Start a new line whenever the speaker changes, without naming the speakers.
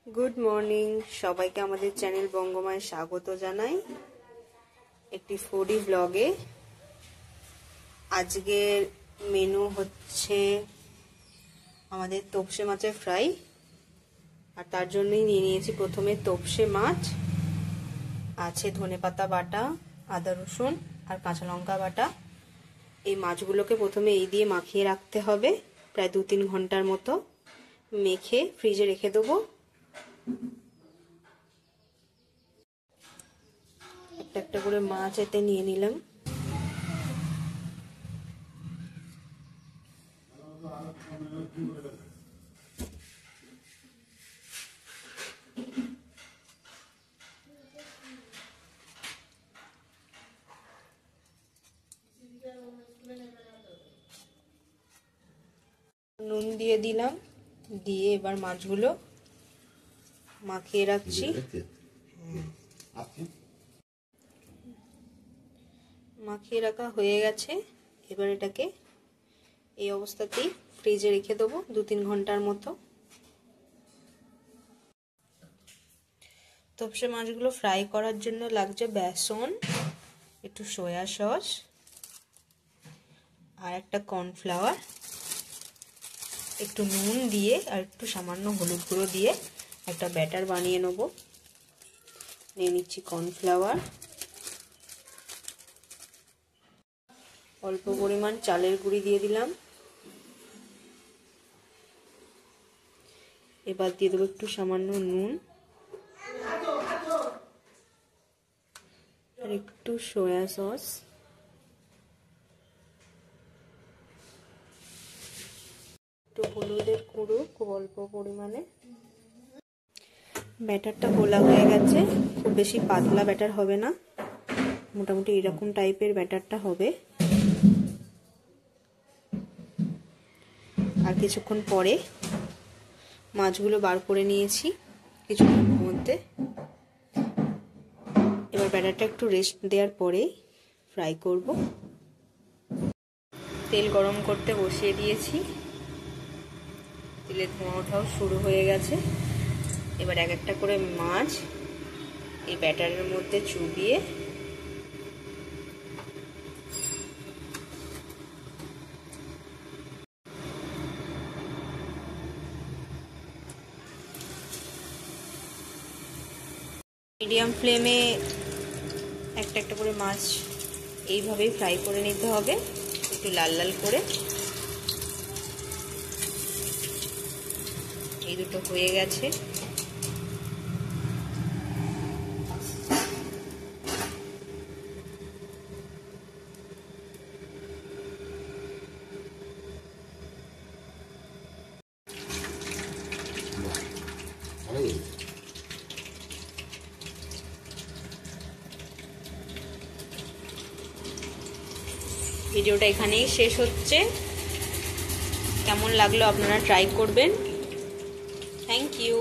Good morning सबाइके आमादेर channel बंगमाय स्वागत जानाई एकटी फूडी ब्लगे। आजकेर मेनू होच्छे आमादेर तोपसे माछेर फ्राई और तार जोन्नोई निये नियेछि प्रथमे तोपसे माछ, आछे धनेपाता बाटा, आदा रसुन और काँचा लंका बाटा। এই মাছগুলোকে প্রথমে এই দিয়ে মাখিয়ে রাখতে হবে প্রায় 2-3 ঘন্টার মতো, মেখে ফ্রিজে রেখে দেবো। একটা একটা করে মাছ এতে নিয়ে নিলাম। নুন দিয়ে দিলাম, দিয়ে এবার মাছগুলো মাখিয়ে রাখছি। মাখিয়ে রাখা হয়ে গেছে, এবার এটাকে এই অবস্থাতেই ফ্রিজে রেখে দেবো 2-3 ঘন্টার মতো। তপসে মাছগুলো ফ্রাই করার জন্য লাগছে বেসন, একটু সয়া সস আর একটা কর্নফ্লাওয়ার, একটু নুন দিয়ে আর একটু সামান্য হলুদ গুঁড়ো দিয়ে একটা ব্যাটার বানিয়ে নেব। নিয়ে নিচ্ছি কর্নফ্লাওয়ার, অল্প পরিমাণ চালের গুঁড়ি দিয়ে দিলাম, এবার দিয়ে দেবো একটু সামান্য নুন আর একটু সয়া সস, একটু হলুদের গুঁড়ো খুব অল্প পরিমাণে। ব্যাটারটা গোলা হয়ে গেছে, খুব বেশি পাতলা ব্যাটার হবে না, মোটামুটি এরকম টাইপের ব্যাটারটা হবে। আর কিছুক্ষণ পরে মাছগুলো বার করে নিয়েছি কিছুক্ষণের মধ্যে। এবার ব্যাটারটা একটু রেস্ট দেওয়ার পরে ফ্রাই করব। তেল গরম করতে বসিয়ে দিয়েছি, তেলের ধোঁয়া ওঠাও শুরু হয়ে গেছে। এবার এক একটা করে মাছ এই ব্যাটারের মধ্যে চুবিয়ে মিডিয়াম ফ্লেমে একটা একটা করে মাছ এইভাবেই ফ্রাই করে নিতে হবে, একটু লাল লাল করে। এই দুটো হয়ে গেছে। ভিডিওটা এখানেই শেষ হচ্ছে। কেমন লাগলো আপনারা ট্রাই করবেন। Thank you.